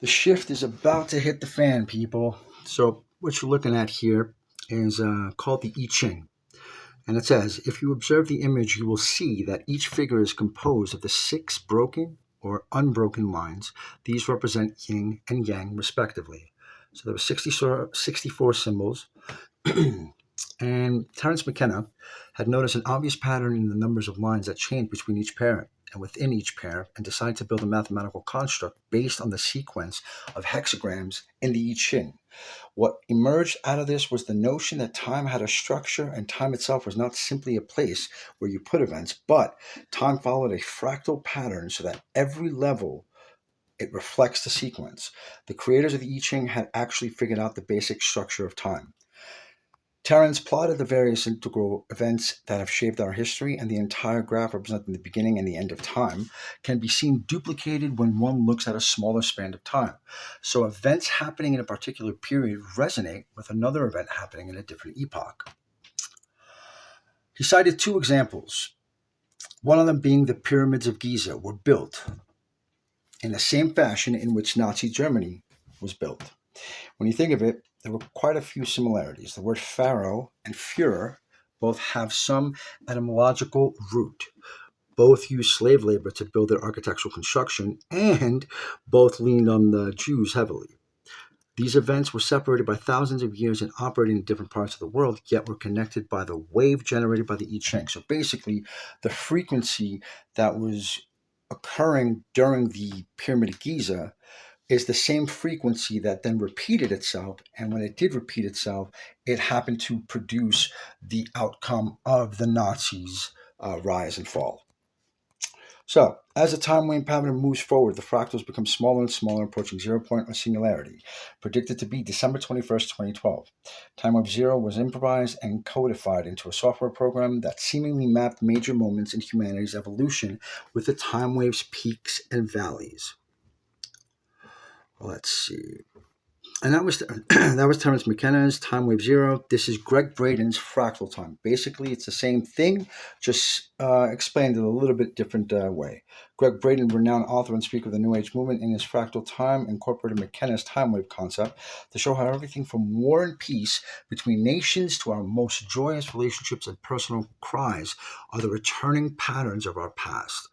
The shift is about to hit the fan, people. So, what you're looking at here is called the I-ching. And it says, if you observe the image, you will see that each figure is composed of the 6 broken or unbroken lines. These represent yin and yang, respectively. So there were 64 symbols. And Terrance McKenna had noticed an obvious pattern in the numbers of lines that changed between each pair and within each pair, and decided to build a mathematical construct based on the sequence of hexagrams in the I-ching. What emerged out of this was the notion that time had a structure, and time itself was not simply a place where you put events, but time followed a fractal pattern so that every level it reflects the sequence. The creators of the I-ching had actually figured out the basic structure of time. Terrance plotted the various integral events that have shaped our history, and the entire graph representing the beginning and the end of time can be seen duplicated when one looks at a smaller span of time. So events happening in a particular period resonate with another event happening in a different epoch. He cited 2 examples, one of them being the pyramids of Giza were built in the same fashion in which Nazi Germany was built. When you think of it, there were quite a few similarities. The word pharaoh and Führer both have some etymological root. Both used slave labor to build their architectural construction, and both leaned on the Jews heavily. These events were separated by thousands of years and operating in different parts of the world, yet were connected by the wave generated by the I-ching. So basically, the frequency that was occurring during the Pyramid of Giza is the same frequency that then repeated itself. And when it did repeat itself, it happened to produce the outcome of the Nazis' rise and fall. So, as the time wave pattern moves forward, the fractals become smaller and smaller, approaching 0 point or singularity, predicted to be December 21st, 2012. Timewave 0 was improvised and codified into a software program that seemingly mapped major moments in humanity's evolution with the time wave's peaks and valleys. Let's see. And that was Terrance McKenna's Timewave 0. This is Greg Braden's Fractal Time. Basically, it's the same thing, just explained in a little bit different way. Greg Braden, renowned author and speaker of the New Age movement, in his Fractal Time incorporated McKenna's Timewave concept to show how everything from war and peace between nations to our most joyous relationships and personal cries are the returning patterns of our past.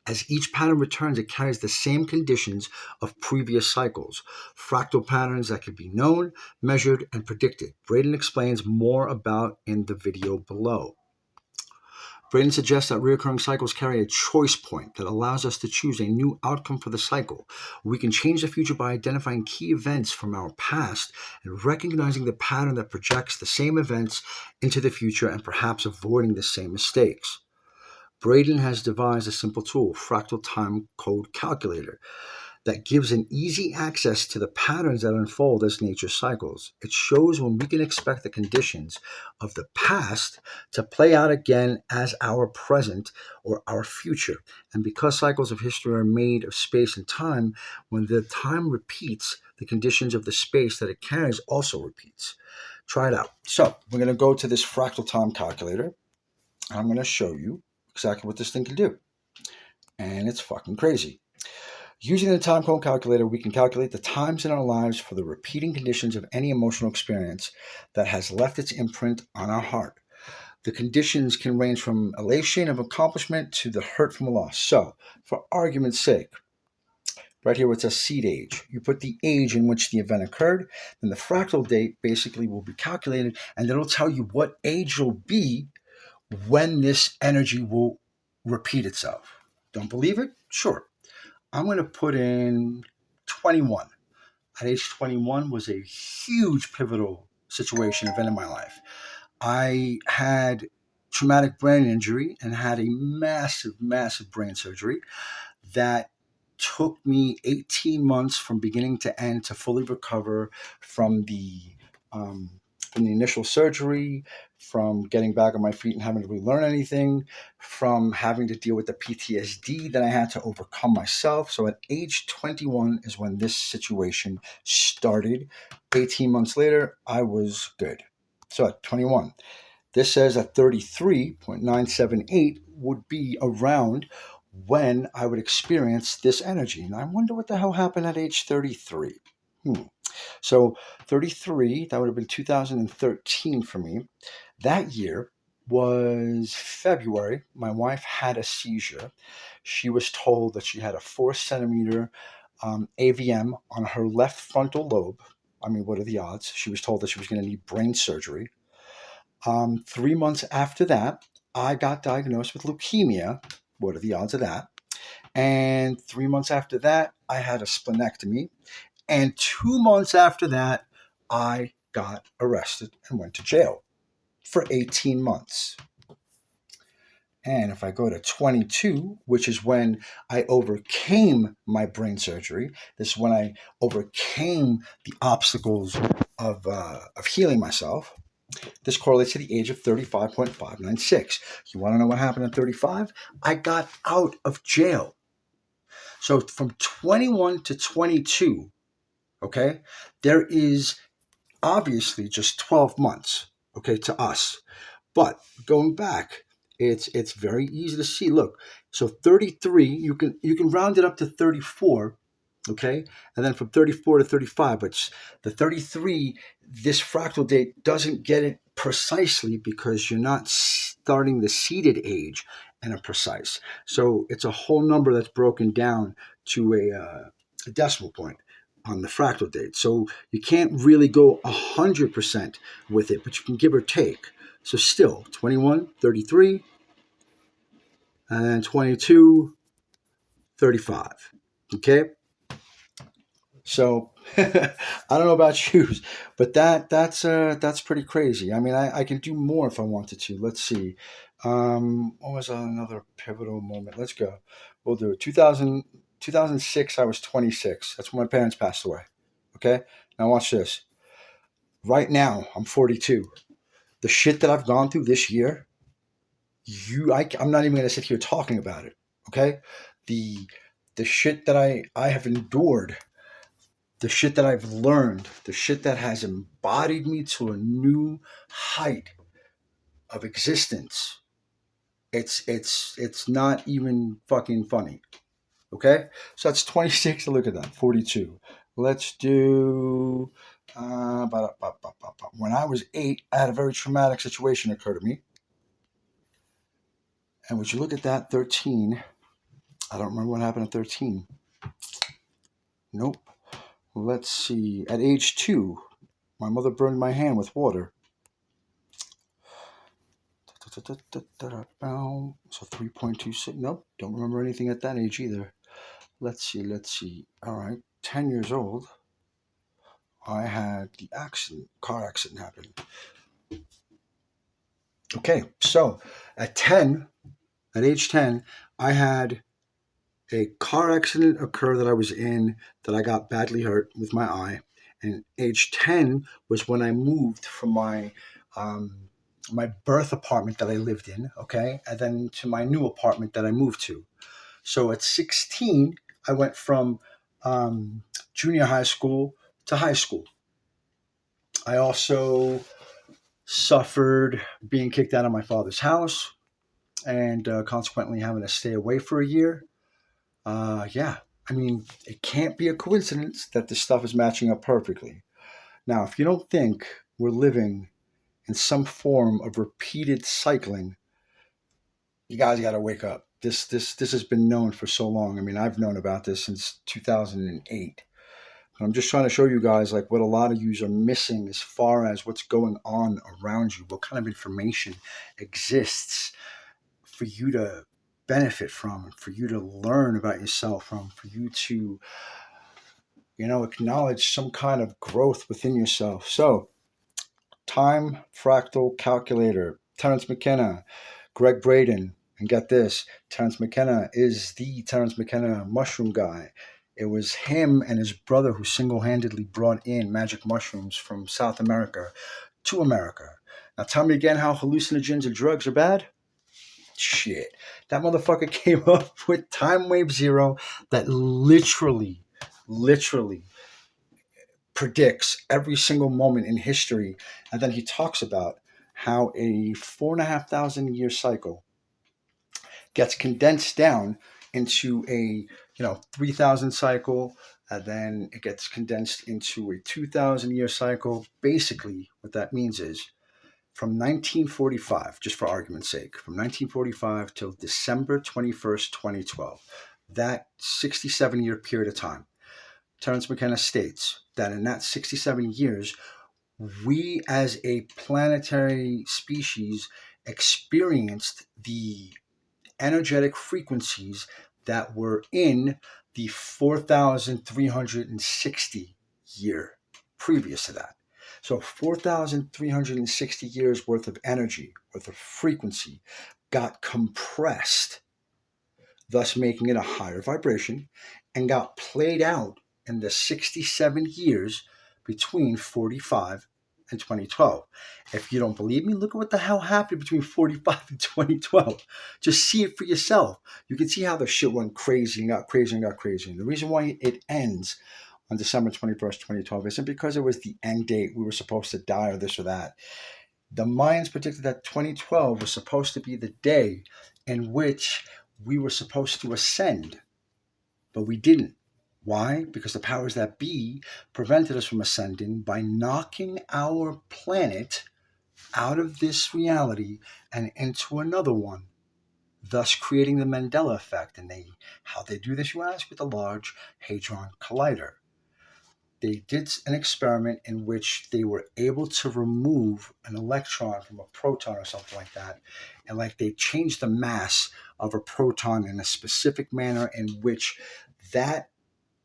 As each pattern returns, it carries the same conditions of previous cycles, fractal patterns that can be known, measured, and predicted. Braden explains more about in the video below. Braden suggests that recurring cycles carry a choice point that allows us to choose a new outcome for the cycle. We can change the future by identifying key events from our past and recognizing the pattern that projects the same events into the future and perhaps avoiding the same mistakes. Braden has devised a simple tool, Fractal Time Code Calculator, that gives an easy access to the patterns that unfold as nature cycles. It shows when we can expect the conditions of the past to play out again as our present or our future. And because cycles of history are made of space and time, when the time repeats, the conditions of the space that it carries also repeats. Try it out. So we're going to go to this Fractal Time Calculator. I'm going to show you exactly what this thing can do. And it's fucking crazy. Using the time code calculator, we can calculate the times in our lives for the repeating conditions of any emotional experience that has left its imprint on our heart. The conditions can range from elation of accomplishment to the hurt from a loss. So, for argument's sake, right here where it says seed age, you put the age in which the event occurred, then the fractal date basically will be calculated, and it'll tell you what age you'll be when this energy will repeat itself. Don't believe it? Sure. I'm going to put in 21. At age 21 was a huge pivotal situation event in my life. I had traumatic brain injury and had a massive, massive brain surgery that took me 18 months from beginning to end to fully recover from the initial surgery, from getting back on my feet and having to relearn anything, from having to deal with the PTSD that I had to overcome myself. So at age 21 is when this situation started. 18 months later, I was good. So at 21, this says that 33.978 would be around when I would experience this energy. And I wonder what the hell happened at age 33. So 33, that would have been 2013 for me. That year was February. My wife had a seizure. She was told that she had a 4 centimeter AVM on her left frontal lobe. I mean, what are the odds? She was told that she was going to need brain surgery. 3 months after that, I got diagnosed with leukemia. What are the odds of that? And 3 months after that, I had a splenectomy. And 2 months after that, I got arrested and went to jail for 18 months. And if I go to 22, which is when I overcame my brain surgery, this is when I overcame the obstacles of healing myself. This correlates to the age of 35.596. You want to know what happened at 35? I got out of jail. So from 21 to 22, okay, there is obviously just 12 months, okay, to us. But going back, it's very easy to see. Look, so 33, you can round it up to 34, okay, and then from 34 to 35. But the 33, this fractal date doesn't get it precisely because you're not starting the seeded age in a precise. So it's a whole number that's broken down to a decimal point on the fractal date. So you can't really go 100% with it, but you can give or take. So still 21, 33, and then 22, 35. Okay? So I don't know about you, but that's pretty crazy. I mean, I can do more if I wanted to. Let's see. What was another pivotal moment? Let's go. We'll do it. 2006, I was 26. That's when my parents passed away. Okay? Now watch this. Right now, I'm 42. The shit that I've gone through this year, I'm not even going to sit here talking about it. Okay? The shit that I have endured, the shit that I've learned, the shit that has embodied me to a new height of existence. It's not even fucking funny. Okay? So that's 26. Look at that. 42. Let's do when I was 8, I had a very traumatic situation occur to me. And would you look at that, 13? I don't remember what happened at 13. Nope. Let's see. At age 2, my mother burned my hand with water. So 3.26. Nope. Don't remember anything at that age either. Let's see. All right. 10 years old, I had the car accident happen. Okay. So at age 10, I had a car accident occur that I was in that I got badly hurt with my eye. And age 10 was when I moved from my birth apartment that I lived in, okay, and then to my new apartment that I moved to. So at 16, I went from junior high school to high school. I also suffered being kicked out of my father's house and consequently having to stay away for a year. Yeah, I mean, it can't be a coincidence that this stuff is matching up perfectly. Now, if you don't think we're living in some form of repeated cycling, you guys got to wake up. This has been known for so long. I mean, I've known about this since 2008. And I'm just trying to show you guys like what a lot of you are missing as far as what's going on around you, what kind of information exists for you to benefit from, for you to learn about yourself from, for you to, acknowledge some kind of growth within yourself. So, time fractal calculator, Terrance McKenna, Greg Braden, and get this, Terrance McKenna is the Terrance McKenna mushroom guy. It was him and his brother who single-handedly brought in magic mushrooms from South America to America. Now tell me again how hallucinogens and drugs are bad? Shit. That motherfucker came up with Timewave Zero that literally predicts every single moment in history. And then he talks about how a 4,500 year cycle gets condensed down into a 3,000 cycle, and then it gets condensed into a 2,000 year cycle. Basically, what that means is from 1945, just for argument's sake, from 1945 till December 21st, 2012, that 67-year period of time, Terrance McKenna states that in that 67 years, we as a planetary species experienced the energetic frequencies that were in the 4,360 year previous to that. So 4,360 years worth of energy, worth of frequency got compressed, thus making it a higher vibration, and got played out in the 67 years between 45 and 2012. If you don't believe me, look at what the hell happened between 45 and 2012. Just see it for yourself. You can see how the shit went crazy and got crazy and got crazy. And the reason why it ends on December 21st, 2012 isn't because it was the end date, we were supposed to die or this or that. The Mayans predicted that 2012 was supposed to be the day in which we were supposed to ascend, but we didn't. Why? Because the powers that be prevented us from ascending by knocking our planet out of this reality and into another one, thus creating the Mandela effect. And how they do this, you ask, with the Large Hadron Collider. They did an experiment in which they were able to remove an electron from a proton or something like that. And they changed the mass of a proton in a specific manner in which that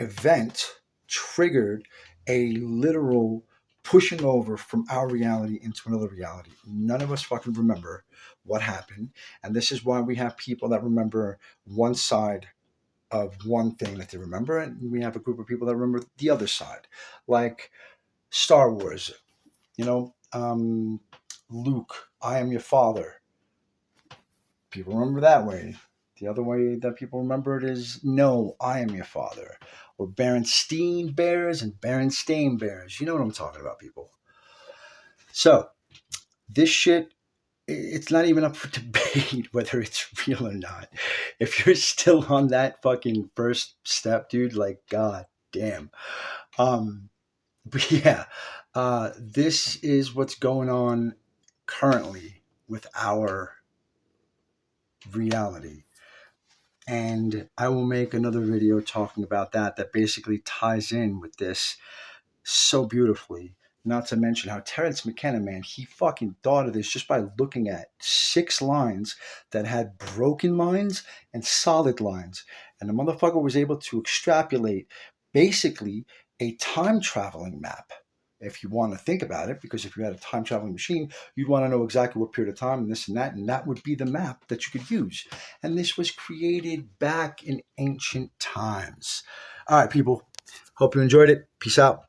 event triggered a literal pushing over from our reality into another reality. None of us fucking remember what happened. And this is why we have people that remember one side of one thing that they remember, and we have a group of people that remember the other side, like Star Wars. Luke, I am your father. People remember that way. The other way that people remember it is, no, I am your father. Or Berenstain Bears and Berenstain Bears. You know what I'm talking about, people. So this shit, it's not even up for debate whether it's real or not. If you're still on that fucking first step, dude, god damn. But yeah, this is what's going on currently with our reality. And I will make another video talking about that basically ties in with this so beautifully. Not to mention how Terrance McKenna, man, he fucking thought of this just by looking at 6 lines that had broken lines and solid lines. And the motherfucker was able to extrapolate basically a time traveling map, if you want to think about it, because if you had a time traveling machine, you'd want to know exactly what period of time and this and that would be the map that you could use. And this was created back in ancient times. All right, people. Hope you enjoyed it. Peace out.